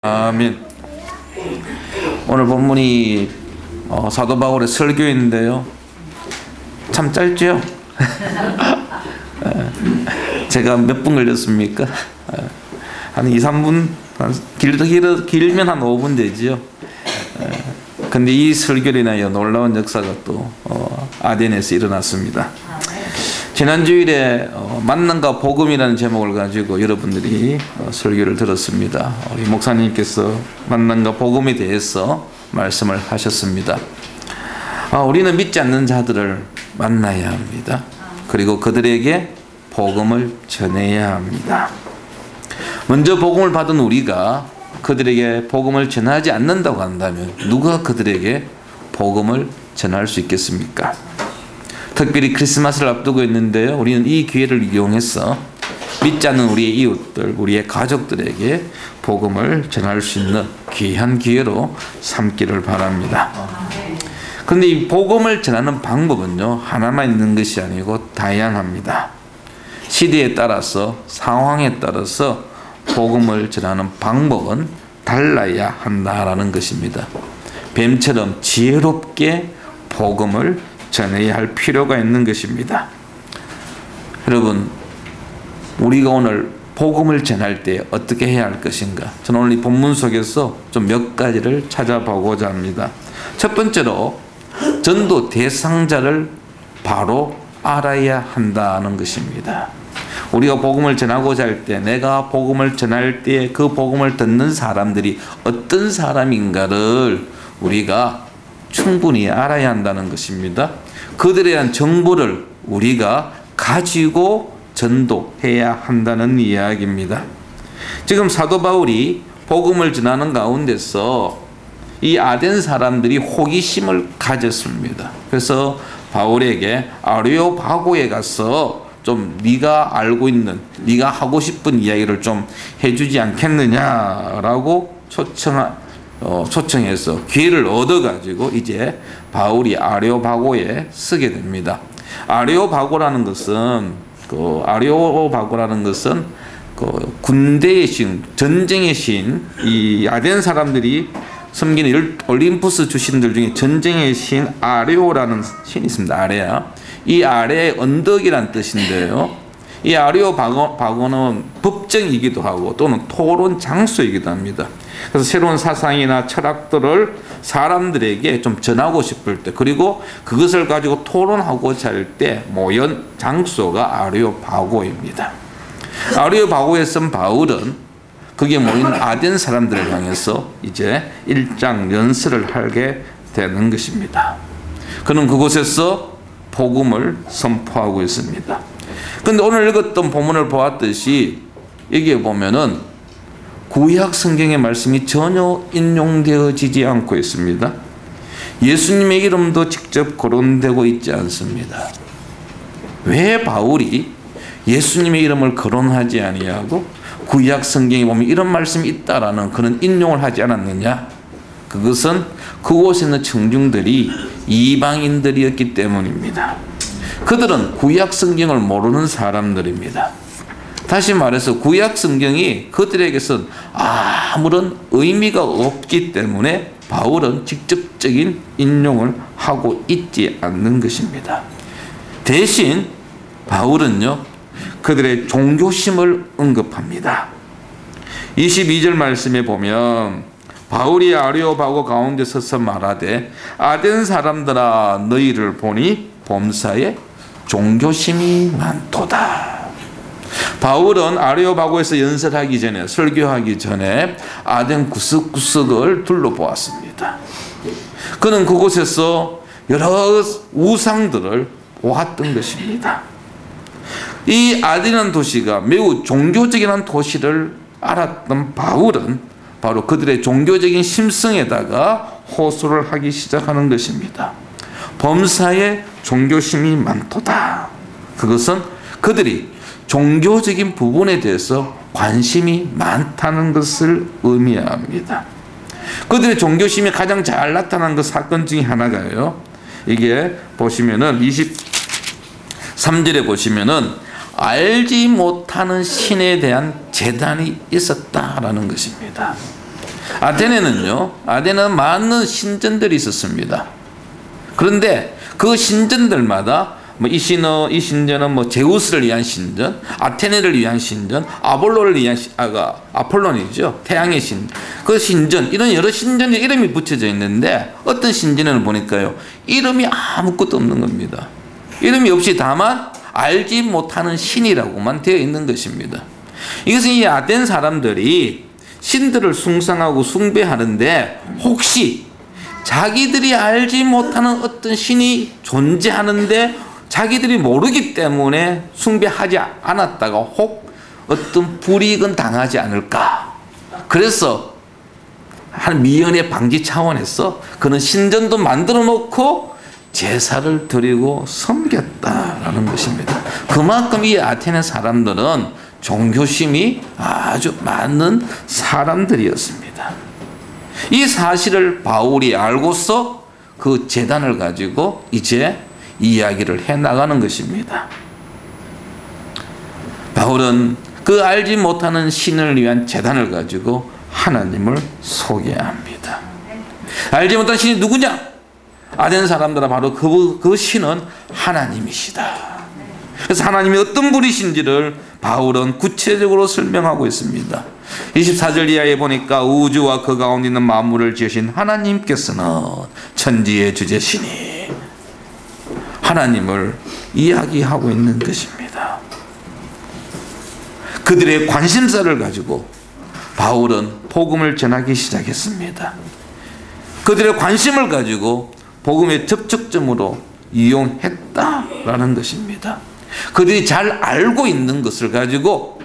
아멘. 오늘 본문이 사도 바울의 설교인데요. 참 짧죠? 제가 몇 분 걸렸습니까? 한 2, 3분? 길면 한 5분 되지요. 근데 이 설교로 인하여 놀라운 역사가 또 아덴에서 일어났습니다. 지난 주일에 만남과 복음이라는 제목을 가지고 여러분들이 설교를 들었습니다. 우리 목사님께서 만남과 복음에 대해서 말씀을 하셨습니다. 우리는 믿지 않는 자들을 만나야 합니다. 그리고 그들에게 복음을 전해야 합니다. 먼저 복음을 받은 우리가 그들에게 복음을 전하지 않는다고 한다면 누가 그들에게 복음을 전할 수 있겠습니까? 특별히 크리스마스를 앞두고 있는데요. 우리는 이 기회를 이용해서 믿지 않는 우리의 이웃들, 우리의 가족들에게 복음을 전할 수 있는 귀한 기회로 삼기를 바랍니다. 그런데 이 복음을 전하는 방법은요, 하나만 있는 것이 아니고 다양합니다. 시대에 따라서, 상황에 따라서 복음을 전하는 방법은 달라야 한다라는 것입니다. 뱀처럼 지혜롭게 복음을 전해야 할 필요가 있는 것입니다. 여러분, 우리가 오늘 복음을 전할 때 어떻게 해야 할 것인가? 저는 오늘 이 본문 속에서 좀 몇 가지를 찾아보고자 합니다. 첫 번째로 전도 대상자를 바로 알아야 한다는 것입니다. 우리가 복음을 전하고자 할 때, 내가 복음을 전할 때 그 복음을 듣는 사람들이 어떤 사람인가를 우리가 충분히 알아야 한다는 것입니다. 그들에 대한 정보를 우리가 가지고 전도해야 한다는 이야기입니다. 지금 사도 바울이 복음을 전하는 가운데서 이 아덴 사람들이 호기심을 가졌습니다. 그래서 바울에게 아레오파고에 가서 좀 네가 알고 있는, 네가 하고 싶은 이야기를 좀 해주지 않겠느냐라고 초청해서 기회를 얻어가지고 이제 바울이 아레오파고에 서게 됩니다. 아레오파고라는 것은 군대의 신, 전쟁의 신, 이 아덴 사람들이 섬기는 올림푸스 주신들 중에 전쟁의 신 아레오라는 신이 있습니다. 아레아. 이 아레의 언덕이란 뜻인데요. 이 아레오파고는 법정이기도 하고 또는 토론 장소이기도 합니다. 그래서 새로운 사상이나 철학들을 사람들에게 좀 전하고 싶을 때, 그리고 그것을 가지고 토론하고자 할 때 모연 장소가 아레오파고입니다. 아레오파고에 선 바울은 거기에 모인 아덴 사람들을 향해서 이제 일장 연설을 하게 되는 것입니다. 그는 그곳에서 복음을 선포하고 있습니다. 그런데 오늘 읽었던 본문을 보았듯이 여기에 보면은 구약 성경의 말씀이 전혀 인용되어지지 않고 있습니다. 예수님의 이름도 직접 거론되고 있지 않습니다. 왜 바울이 예수님의 이름을 거론하지 아니하고 구약 성경에 보면 이런 말씀이 있다라는 그런 인용을 하지 않았느냐? 그것은 그곳에 있는 청중들이 이방인들이었기 때문입니다. 그들은 구약 성경을 모르는 사람들입니다. 다시 말해서 구약 성경이 그들에게선 아무런 의미가 없기 때문에 바울은 직접적인 인용을 하고 있지 않는 것입니다. 대신 바울은요, 그들의 종교심을 언급합니다. 22절 말씀에 보면 바울이 아레오파고 가운데 서서 말하되 아덴 사람들아 너희를 보니 범사에 종교심이 많도다. 바울은 아레오파고에서 연설하기 전에, 설교하기 전에 아덴 구석구석을 둘러보았습니다. 그는 그곳에서 여러 우상들을 보았던 것입니다. 이 아덴이라는 도시가 매우 종교적인 도시를 알았던 바울은 바로 그들의 종교적인 심성에다가 호소를 하기 시작하는 것입니다. 범사에 종교심이 많도다. 그것은 그들이 종교적인 부분에 대해서 관심이 많다는 것을 의미합니다. 그들의 종교심이 가장 잘 나타난 그 사건 중에 하나가요. 이게 보시면은 23절에 보시면은 알지 못하는 신에 대한 제단이 있었다라는 것입니다. 아테네는 많은 신전들이 있었습니다. 그런데 그 신전들마다 이 신전은 제우스를 위한 신전, 아테네를 위한 신전, 아폴론을 위한 아폴론이죠. 태양의 신전. 그 신전, 이런 여러 신전에 이름이 붙여져 있는데 어떤 신전에는 보니까요, 이름이 아무것도 없는 겁니다. 이름이 없이 다만 알지 못하는 신이라고만 되어 있는 것입니다. 이것은 이 아덴 사람들이 신들을 숭상하고 숭배하는데 혹시 자기들이 알지 못하는 어떤 신이 존재하는데 자기들이 모르기 때문에 숭배하지 않았다가 혹 어떤 불이익은 당하지 않을까. 그래서 한 미연의 방지 차원에서 그는 신전도 만들어 놓고 제사를 드리고 섬겼다라는 것입니다. 그만큼 이 아테네 사람들은 종교심이 아주 많은 사람들이었습니다. 이 사실을 바울이 알고서 그 제단을 가지고 이제 이야기를 해나가는 것입니다. 바울은 그 알지 못하는 신을 위한 제단을 가지고 하나님을 소개합니다. 알지 못한 신이 누구냐? 아덴 사람들은 바로 그 신은 하나님이시다. 그래서 하나님이 어떤 분이신지를 바울은 구체적으로 설명하고 있습니다. 24절 이하에 보니까 우주와 그 가운데 있는 만물을 지으신 하나님께서는 천지의 주제시니, 하나님을 이야기하고 있는 것입니다. 그들의 관심사를 가지고 바울은 복음을 전하기 시작했습니다. 그들의 관심을 가지고 복음의 접촉점으로 이용했다라는 것입니다. 그들이 잘 알고 있는 것을 가지고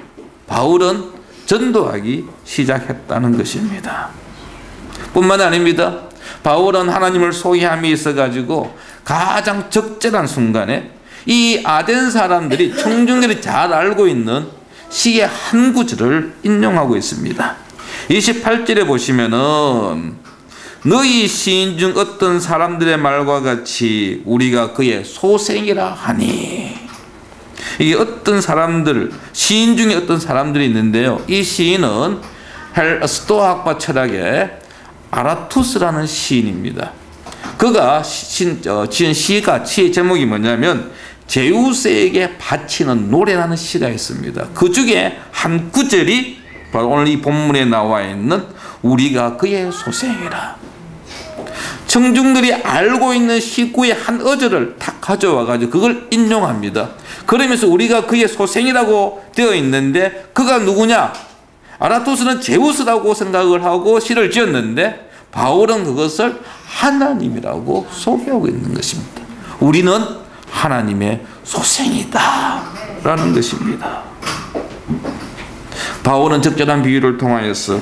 바울은 전도하기 시작했다는 것입니다. 뿐만 아닙니다. 바울은 하나님을 소개함이 있어가지고 가장 적절한 순간에 이 아덴 사람들이, 청중들이 잘 알고 있는 시의 한 구절을 인용하고 있습니다. 28절에 보시면은 너희 시인 중 어떤 사람들의 말과 같이 우리가 그의 소생이라 하니, 이게 어떤 사람들, 시인 중에 어떤 사람들이 있는데요, 이 시인은 스토아학파 철학의 아라투스라는 시인입니다. 그가 지은 시의 제목이 뭐냐면 제우스에게 바치는 노래라는 시가 있습니다. 그 중에 한 구절이 바로 오늘 이 본문에 나와 있는 우리가 그의 소생이라. 청중들이 알고 있는 시구의 한 어절을 탁 가져와 가지고 그걸 인용합니다. 그러면서 우리가 그의 소생이라고 되어 있는데 그가 누구냐? 아라토스는 제우스라고 생각을 하고 시를 지었는데 바울은 그것을 하나님이라고 소개하고 있는 것입니다. 우리는 하나님의 소생이다 라는 것입니다. 바울은 적절한 비유를 통하여서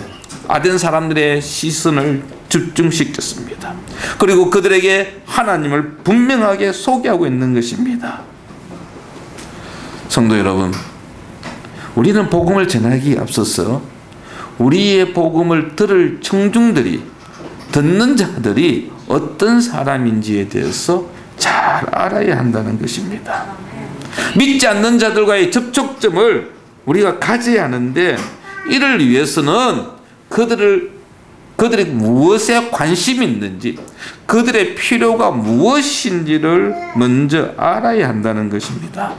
아덴 사람들의 시선을 집중시켰습니다. 그리고 그들에게 하나님을 분명하게 소개하고 있는 것입니다. 성도 여러분, 우리는 복음을 전하기에 앞서서 우리의 복음을 들을 청중들이, 듣는 자들이 어떤 사람인지에 대해서 잘 알아야 한다는 것입니다. 믿지 않는 자들과의 접촉점을 우리가 가져야 하는데, 이를 위해서는 그들이 무엇에 관심이 있는지, 그들의 필요가 무엇인지를 먼저 알아야 한다는 것입니다.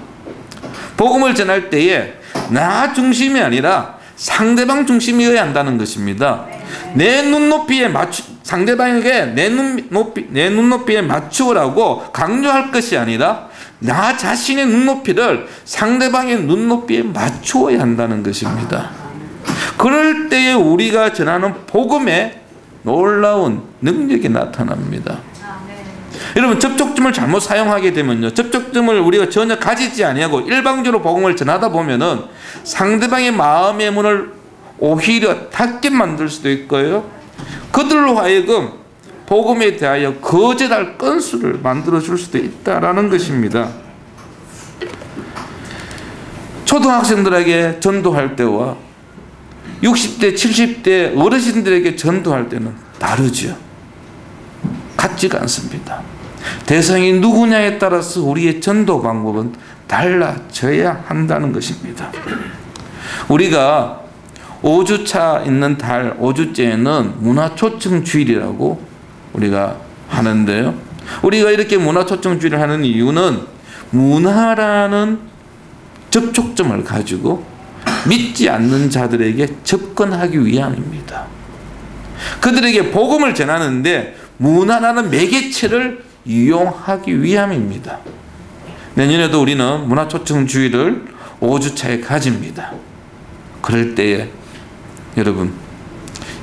복음을 전할 때에 나 중심이 아니라 상대방 중심이어야 한다는 것입니다. 내 눈높이에 상대방에게 내 눈높이에 맞추라고 강요할 것이 아니라 나 자신의 눈높이를 상대방의 눈높이에 맞추어야 한다는 것입니다. 그럴 때에 우리가 전하는 복음에 놀라운 능력이 나타납니다. 여러분, 접촉점을 잘못 사용하게 되면요, 접촉점을 우리가 전혀 가지지 아니하고 일방적으로 복음을 전하다 보면은 상대방의 마음의 문을 오히려 닫게 만들 수도 있고요, 그들로 하여금 복음에 대하여 거절할 건수를 만들어 줄 수도 있다라는 것입니다. 초등학생들에게 전도할 때와 60대, 70대 어르신들에게 전도할 때는 다르죠. 같지가 않습니다. 대상이 누구냐에 따라서 우리의 전도 방법은 달라져야 한다는 것입니다. 우리가 5주차 있는 달 5주째는 문화초청주일이라고 우리가 하는데요. 우리가 이렇게 문화초청주일을 하는 이유는 문화라는 접촉점을 가지고 믿지 않는 자들에게 접근하기 위함입니다. 그들에게 복음을 전하는데 문화라는 매개체를 이용하기 위함입니다. 내년에도 우리는 문화초청주일을 5주차에 가집니다. 그럴 때에 여러분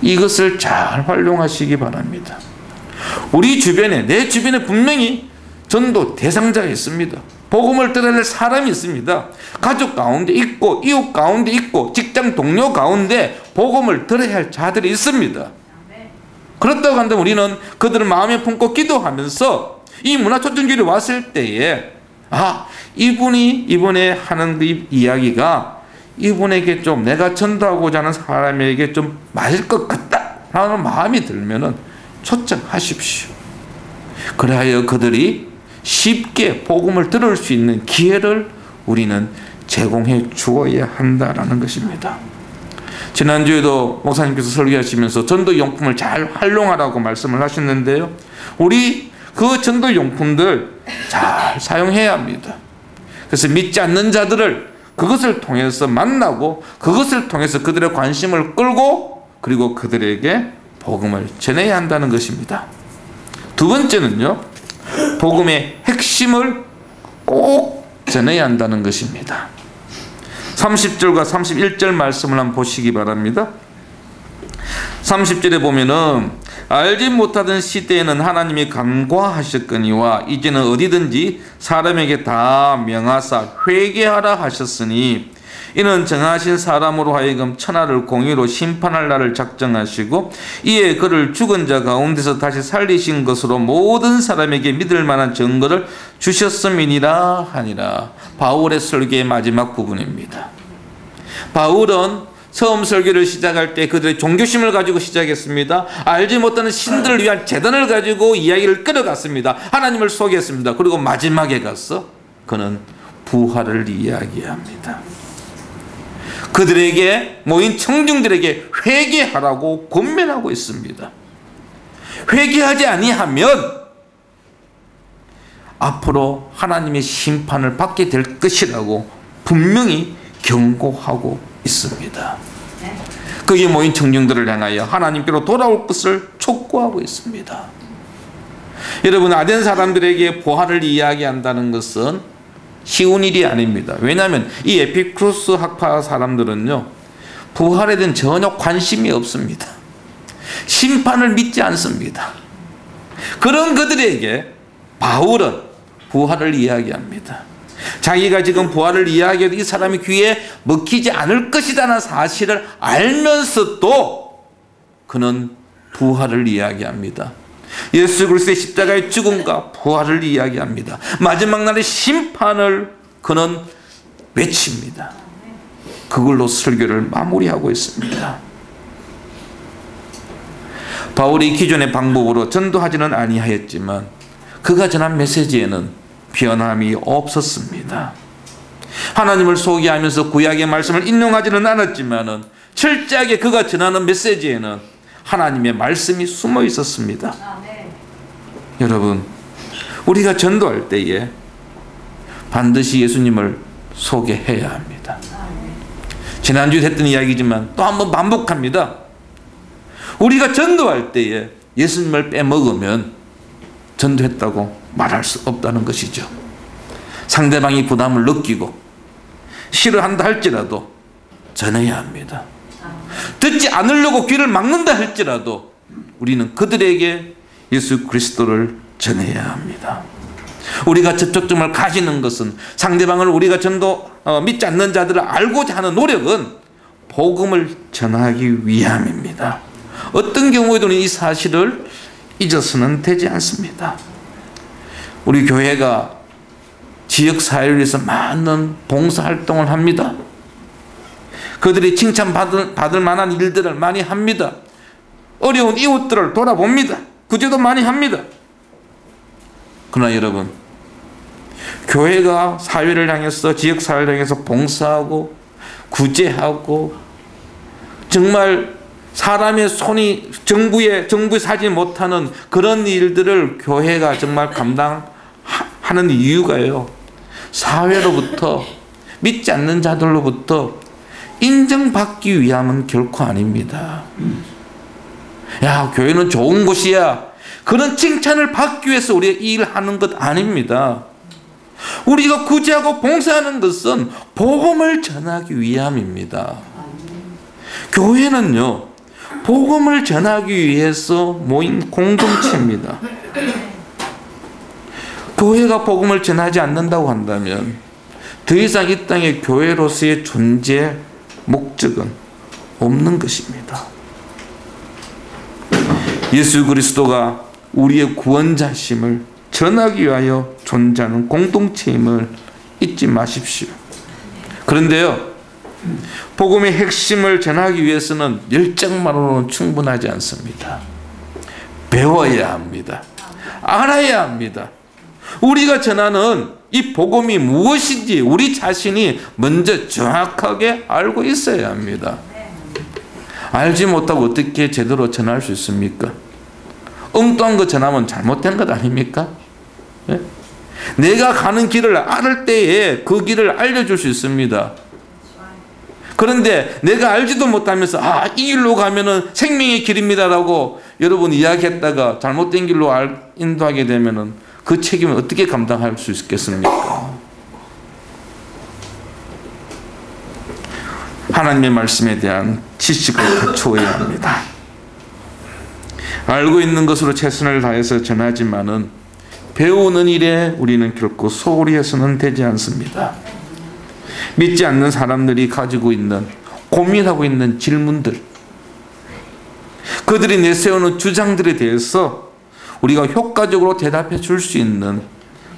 이것을 잘 활용하시기 바랍니다. 우리 주변에, 내 주변에 분명히 전도 대상자가 있습니다. 복음을 들어야 할 사람이 있습니다. 가족 가운데 있고 이웃 가운데 있고 직장 동료 가운데 복음을 들어야 할 자들이 있습니다. 그렇다고 한다면 우리는 그들을 마음에 품고 기도하면서 이 문화초청주일이 왔을 때에 이분이 이번에 하는 그 이야기가 이분에게 좀 내가 전도하고자 하는 사람에게 좀 맞을 것 같다 라는 마음이 들면은 초청하십시오. 그래야 그들이 쉽게 복음을 들을 수 있는 기회를 우리는 제공해 주어야 한다라는 것입니다. 지난주에도 목사님께서 설교하시면서 전도용품을 잘 활용하라고 말씀을 하셨는데요. 우리 그 전도용품들 잘 사용해야 합니다. 그래서 믿지 않는 자들을 그것을 통해서 만나고 그것을 통해서 그들의 관심을 끌고 그리고 그들에게 복음을 전해야 한다는 것입니다. 두 번째는요, 복음의 핵심을 꼭 전해야 한다는 것입니다. 30절과 31절 말씀을 한번 보시기 바랍니다. 30절에 보면은 알지 못하던 시대에는 하나님이 간과하셨거니와 이제는 어디든지 사람에게 다 명하사 회개하라 하셨으니 이는 정하신 사람으로 하여금 천하를 공의로 심판할 날을 작정하시고 이에 그를 죽은 자 가운데서 다시 살리신 것으로 모든 사람에게 믿을 만한 증거를 주셨음이니라 하니라. 바울의 설교의 마지막 부분입니다. 바울은 처음 설교를 시작할 때 그들의 종교심을 가지고 시작했습니다. 알지 못하는 신들을 위한 제단을 가지고 이야기를 끌어갔습니다. 하나님을 속였습니다. 그리고 마지막에 가서 그는 부활을 이야기합니다. 그들에게 모인 청중들에게 회개하라고 권면하고 있습니다. 회개하지 아니하면 앞으로 하나님의 심판을 받게 될 것이라고 분명히 경고하고 있습니다. 거기에 모인 청중들을 향하여 하나님께로 돌아올 것을 촉구하고 있습니다. 여러분, 아덴 사람들에게 부활을 이야기한다는 것은 쉬운 일이 아닙니다. 왜냐하면 이 에피쿠로스 학파 사람들은요, 부활에 대한 전혀 관심이 없습니다. 심판을 믿지 않습니다. 그런 그들에게 바울은 부활을 이야기합니다. 자기가 지금 부활을 이야기해도 이 사람이 귀에 먹히지 않을 것이라는 사실을 알면서도 그는 부활을 이야기합니다. 예수 그리스도의 십자가의 죽음과 부활을 이야기합니다. 마지막 날의 심판을 그는 외칩니다. 그걸로 설교를 마무리하고 있습니다. 바울이 기존의 방법으로 전도하지는 아니하였지만 그가 전한 메시지에는 변함이 없었습니다. 하나님을 소개하면서 구약의 말씀을 인용하지는 않았지만 철저하게 그가 전하는 메시지에는 하나님의 말씀이 숨어 있었습니다. 여러분, 우리가 전도할 때에 반드시 예수님을 소개해야 합니다. 지난주에 했던 이야기지만 또 한번 반복합니다. 우리가 전도할 때에 예수님을 빼먹으면 전도했다고 말할 수 없다는 것이죠. 상대방이 부담을 느끼고 싫어한다 할지라도 전해야 합니다. 듣지 않으려고 귀를 막는다 할지라도 우리는 그들에게 예수 그리스도를 전해야 합니다. 우리가 접촉점을 가지는 것은 상대방을 우리가 믿지 않는 자들을 알고자 하는 노력은 복음을 전하기 위함입니다. 어떤 경우에도 이 사실을 잊어서는 되지 않습니다. 우리 교회가 지역사회를 위해서 많은 봉사활동을 합니다. 그들이 칭찬받을 만한 일들을 많이 합니다. 어려운 이웃들을 돌아봅니다. 구제도 많이 합니다. 그러나 여러분, 교회가 사회를 향해서 지역사회를 향해서 봉사하고 구제하고 정말 사람의 손이 정부에 사지 못하는 그런 일들을 교회가 정말 감당하는 이유가요, 사회로부터, 믿지 않는 자들로부터 인정받기 위함은 결코 아닙니다. 야, 교회는 좋은 곳이야, 그런 칭찬을 받기 위해서 우리가 이 일을 하는 것 아닙니다. 우리가 구제하고 봉사하는 것은 복음을 전하기 위함입니다. 교회는요, 복음을 전하기 위해서 모인 공동체입니다. 교회가 복음을 전하지 않는다고 한다면 더 이상 이 땅에 교회로서의 존재 목적은 없는 것입니다. 예수 그리스도가 우리의 구원자심을 전하기 위하여 존재하는 공동체임을 잊지 마십시오. 그런데요, 복음의 핵심을 전하기 위해서는 열정만으로는 충분하지 않습니다. 배워야 합니다. 알아야 합니다. 우리가 전하는 이 복음이 무엇인지 우리 자신이 먼저 정확하게 알고 있어야 합니다. 알지 못하고 어떻게 제대로 전할 수 있습니까? 엉뚱한 거 전하면 잘못된 것 아닙니까? 네? 내가 가는 길을 알을 때에 그 길을 알려줄 수 있습니다. 그런데 내가 알지도 못하면서 이 길로 가면은 생명의 길입니다라고 여러분 이야기했다가 잘못된 길로 인도하게 되면은 그 책임을 어떻게 감당할 수 있겠습니까? 하나님의 말씀에 대한 지식을 갖추어야 합니다. 알고 있는 것으로 최선을 다해서 전하지만은 배우는 일에 우리는 결코 소홀히 해서는 되지 않습니다. 믿지 않는 사람들이 가지고 있는, 고민하고 있는 질문들, 그들이 내세우는 주장들에 대해서 우리가 효과적으로 대답해 줄 수 있는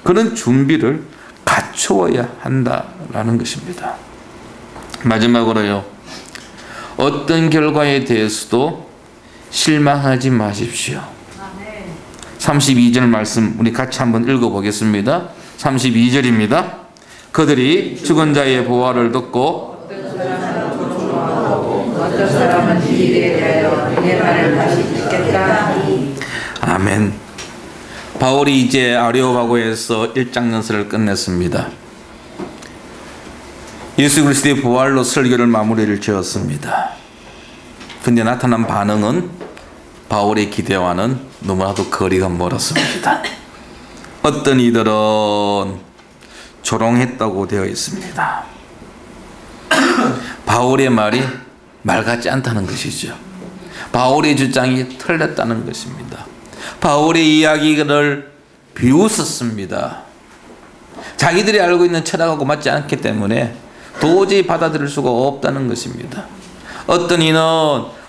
그런 준비를 갖추어야 한다라는 것입니다. 마지막으로요, 어떤 결과에 대해서도 실망하지 마십시오. 32절 말씀 우리 같이 한번 읽어보겠습니다. 32절입니다. 그들이 죽은 자의 부활을 듣고 어떤 사람은 이 일에 대하여 내 말을 다시 듣겠다. 아멘. 바울이 이제 아레오파고에서 1장 연설을 끝냈습니다. 예수 그리스도의 부활로 설교를 마무리를 지었습니다. 근데 나타난 반응은 바울의 기대와는 너무나도 거리가 멀었습니다. 어떤 이들은 조롱했다고 되어 있습니다. 바울의 말이 말 같지 않다는 것이죠. 바울의 주장이 틀렸다는 것입니다. 바울의 이야기를 비웃었습니다. 자기들이 알고 있는 철학하고 맞지 않기 때문에 도저히 받아들일 수가 없다는 것입니다. 어떤 이는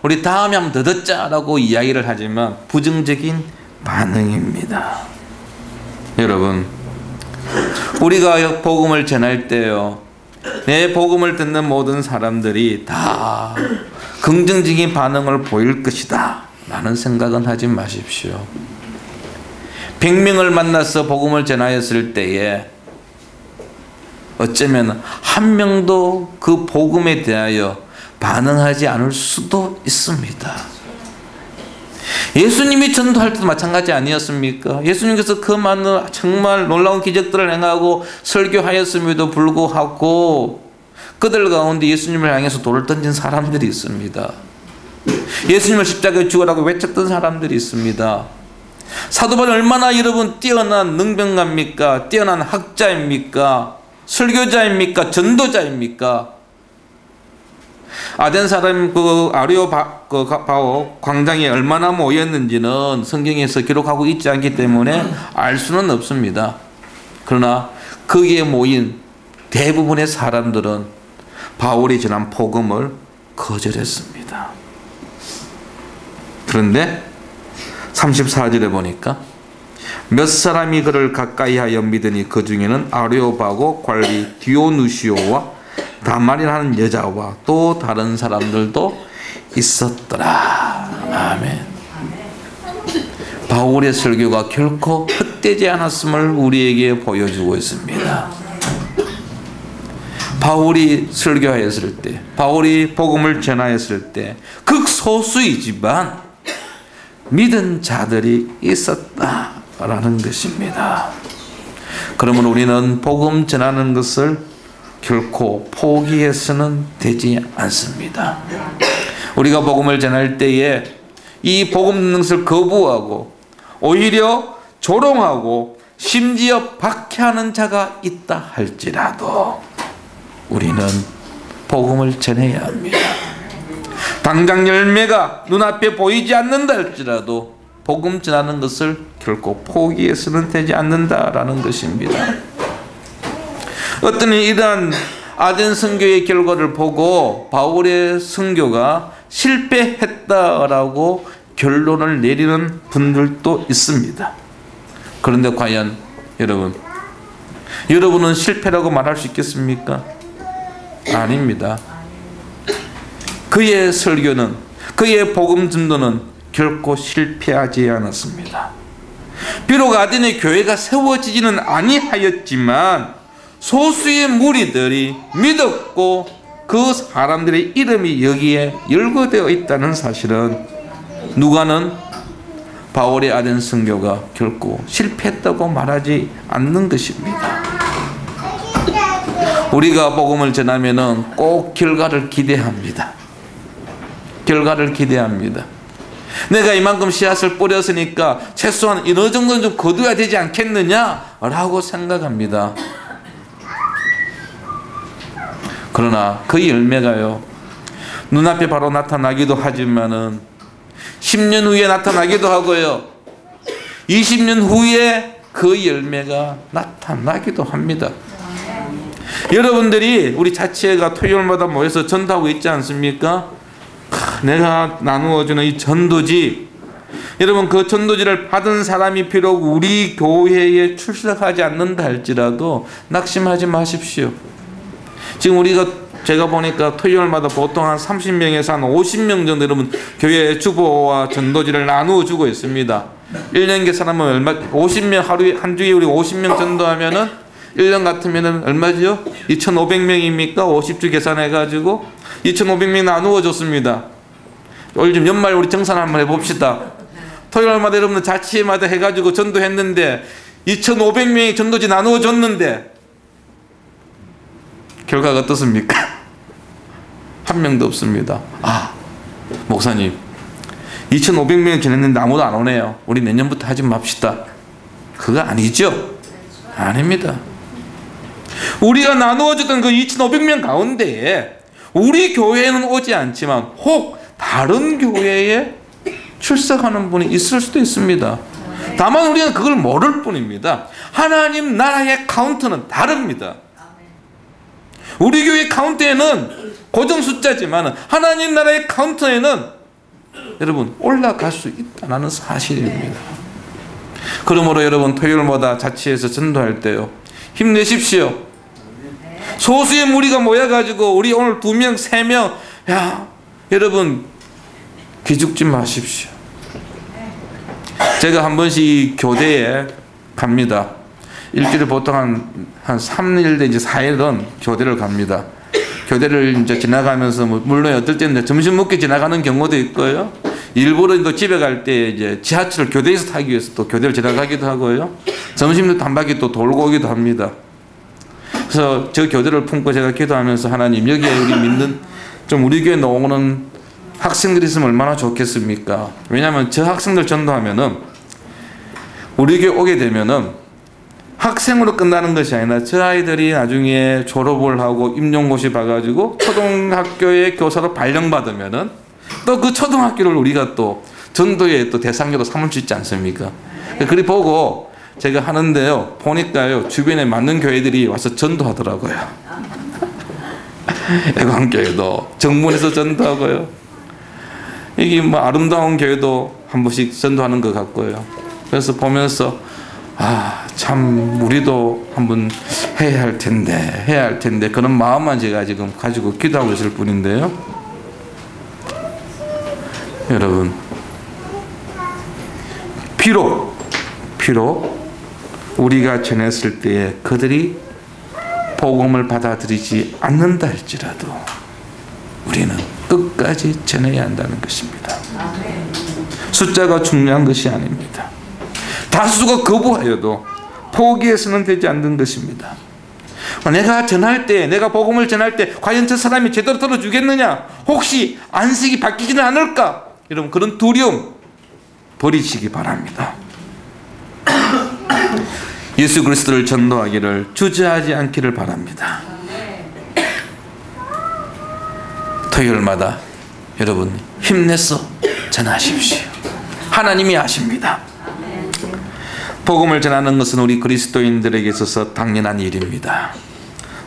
우리 다음에 한번 더 듣자라고 이야기를 하지만 부정적인 반응입니다. 여러분, 우리가 복음을 전할 때요, 내 복음을 듣는 모든 사람들이 다 긍정적인 반응을 보일 것이다 라는 생각은 하지 마십시오. 100명을 만나서 복음을 전하였을 때에 어쩌면 한 명도 그 복음에 대하여 반응하지 않을 수도 있습니다. 예수님이 전도할 때도 마찬가지 아니었습니까? 예수님께서 그 많은 정말 놀라운 기적들을 행하고 설교하였음에도 불구하고 그들 가운데 예수님을 향해서 돌을 던진 사람들이 있습니다. 예수님을 십자가에 죽으라고 외쳤던 사람들이 있습니다. 사도 바울이 얼마나 여러분 뛰어난 능병가입니까? 뛰어난 학자입니까? 설교자입니까? 전도자입니까? 아덴 사람 그 아레오파고 광장에 얼마나 모였는지는 성경에서 기록하고 있지 않기 때문에 알 수는 없습니다. 그러나 거기에 모인 대부분의 사람들은 바울이 전한 복음을 거절했습니다. 그런데 34절에 보니까 몇 사람이 그를 가까이하여 믿으니 그 중에는 아레오파고 관리 디오누시오와 다말이라는 여자와 또 다른 사람들도 있었더라. 아멘. 바울의 설교가 결코 헛되지 않았음을 우리에게 보여주고 있습니다. 바울이 설교하였을 때, 바울이 복음을 전하였을 때 극소수이지만 믿은 자들이 있었다라는 것입니다. 그러면 우리는 복음 전하는 것을 결코 포기해서는 되지 않습니다. 우리가 복음을 전할 때에 이 복음 듣는 것을 거부하고 오히려 조롱하고 심지어 박해하는 자가 있다 할지라도 우리는 복음을 전해야 합니다. 당장 열매가 눈앞에 보이지 않는다 할지라도 복음 전하는 것을 결코 포기해서는 되지 않는다라는 것입니다. 어떤 이러한 아덴 선교의 결과를 보고 바울의 선교가 실패했다라고 결론을 내리는 분들도 있습니다. 그런데 과연 여러분은 실패라고 말할 수 있겠습니까? 아닙니다. 그의 설교는, 그의 복음 전도는 결코 실패하지 않았습니다. 비록 아덴의 교회가 세워지지는 아니하였지만 소수의 무리들이 믿었고 그 사람들의 이름이 여기에 열거되어 있다는 사실은 누가는 바울의 아덴 선교가 결코 실패했다고 말하지 않는 것입니다. 우리가 복음을 전하면은 꼭 결과를 기대합니다. 결과를 기대합니다. 내가 이만큼 씨앗을 뿌렸으니까 최소한 어느 정도는 좀 거둬야 되지 않겠느냐라고 생각합니다. 그러나 그 열매가요, 눈앞에 바로 나타나기도 하지만은 10년 후에 나타나기도 하고요, 20년 후에 그 열매가 나타나기도 합니다. 여러분들이 우리 자치회가 토요일마다 모여서 전도하고 있지 않습니까? 내가 나누어주는 이 전도지, 여러분 그 전도지를 받은 사람이 비록 우리 교회에 출석하지 않는다 할지라도 낙심하지 마십시오. 지금 제가 보니까 토요일마다 보통 한 30명에서 한 50명 정도 여러분 교회 주보와 전도지를 나누어 주고 있습니다. 1년 계산하면 얼마? 50명 하루에 한 주에 우리 50명 전도하면은 1년 같으면은 얼마죠? 2,500명입니까? 50주 계산해 가지고 2,500명 나누어 줬습니다. 요즘 연말 우리 정산 한번 해봅시다. 토요일마다 여러분들 자치마다 해가지고 전도했는데 2,500명이 전도지 나누어 줬는데 결과가 어떻습니까? 한 명도 없습니다. 아, 목사님 2,500명 전했는데 아무도 안 오네요. 우리 내년부터 하지 맙시다. 그거 아니죠? 아닙니다. 우리가 나누어줬던 그 2,500명 가운데에 우리 교회에는 오지 않지만 혹 다른 교회에 출석하는 분이 있을 수도 있습니다. 다만 우리는 그걸 모를 뿐입니다. 하나님 나라의 카운트는 다릅니다. 우리 교회 카운트에는 고정 숫자지만 하나님 나라의 카운트에는 여러분 올라갈 수 있다는 사실입니다. 그러므로 여러분 토요일마다 자치해서 전도할 때요, 힘내십시오. 소수의 무리가 모여가지고 우리 오늘 2명 3명, 야 여러분 기죽지 마십시오. 제가 한 번씩 교대에 갑니다. 일주일에 보통 한 3일 내지 4일은 교대를 갑니다. 교대를 이제 지나가면서 물론 어떨 때는 점심 먹기 지나가는 경우도 있고요. 일부러 또 집에 갈 때 이제 지하철을 교대에서 타기 위해서 또 교대를 지나가기도 하고요. 점심도 한 바퀴 또 돌고 오기도 합니다. 그래서 저 교대를 품고 제가 기도하면서 하나님 여기에 우리 믿는 좀 우리 교회 나오는 학생들이 있으면 얼마나 좋겠습니까? 왜냐하면 저 학생들 전도하면은 우리 교회 오게 되면은 학생으로 끝나는 것이 아니라 저 아이들이 나중에 졸업을 하고 임용고시 봐가지고 초등학교의 교사로 발령받으면은 또 그 초등학교를 우리가 또 전도의 또 대상으로 삼을 수 있지 않습니까? 그리 보고 제가 하는데요, 보니까요 주변에 맞는 교회들이 와서 전도하더라고요. 애광교회도 정문에서 전도하고요. 이게 뭐 아름다운 교회도 한 번씩 전도하는 것 같고요. 그래서 보면서 참 우리도 한번 해야 할 텐데 그런 마음만 제가 지금 가지고 기도하고 있을 뿐인데요. 여러분 비록 우리가 전했을 때에 그들이 복음을 받아들이지 않는다 할지라도 우리는 끝까지 전해야 한다는 것입니다. 숫자가 중요한 것이 아닙니다. 다수가 거부하여도 포기해서는 되지 않는 것입니다. 내가 전할 때, 내가 복음을 전할 때 과연 저 사람이 제대로 들어주겠느냐, 혹시 안식이 바뀌지는 않을까, 여러분 그런 두려움 버리시기 바랍니다. 예수 그리스도를 전도하기를 주저하지 않기를 바랍니다. 토요일마다 여러분 힘내서 전하십시오. 하나님이 아십니다. 복음을 전하는 것은 우리 그리스도인들에게 있어서 당연한 일입니다.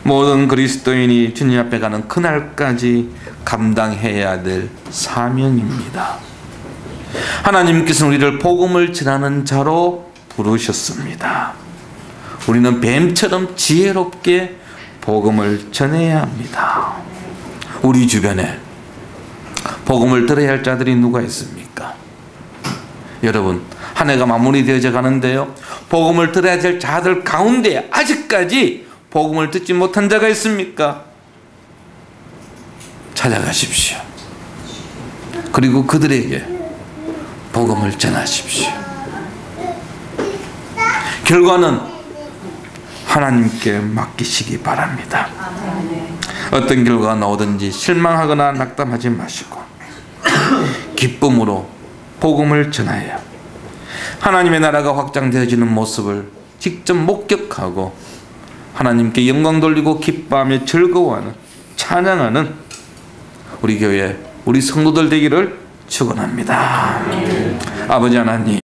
모든 그리스도인이 주님 앞에 가는 그날까지 감당해야 될 사명입니다. 하나님께서는 우리를 복음을 전하는 자로 부르셨습니다. 우리는 뱀처럼 지혜롭게 복음을 전해야 합니다. 우리 주변에 복음을 들어야 할 자들이 누가 있습니까? 여러분, 한 해가 마무리되어져 가는데요, 복음을 들어야 될 자들 가운데 아직까지 복음을 듣지 못한 자가 있습니까? 찾아가십시오. 그리고 그들에게 복음을 전하십시오. 결과는 하나님께 맡기시기 바랍니다. 어떤 결과가 나오든지 실망하거나 낙담하지 마시고 기쁨으로 복음을 전하여 하나님의 나라가 확장되어지는 모습을 직접 목격하고 하나님께 영광 돌리고 기뻐하며 즐거워하는, 찬양하는 우리 교회, 우리 성도들 되기를 축원합니다. 아버지 하나님,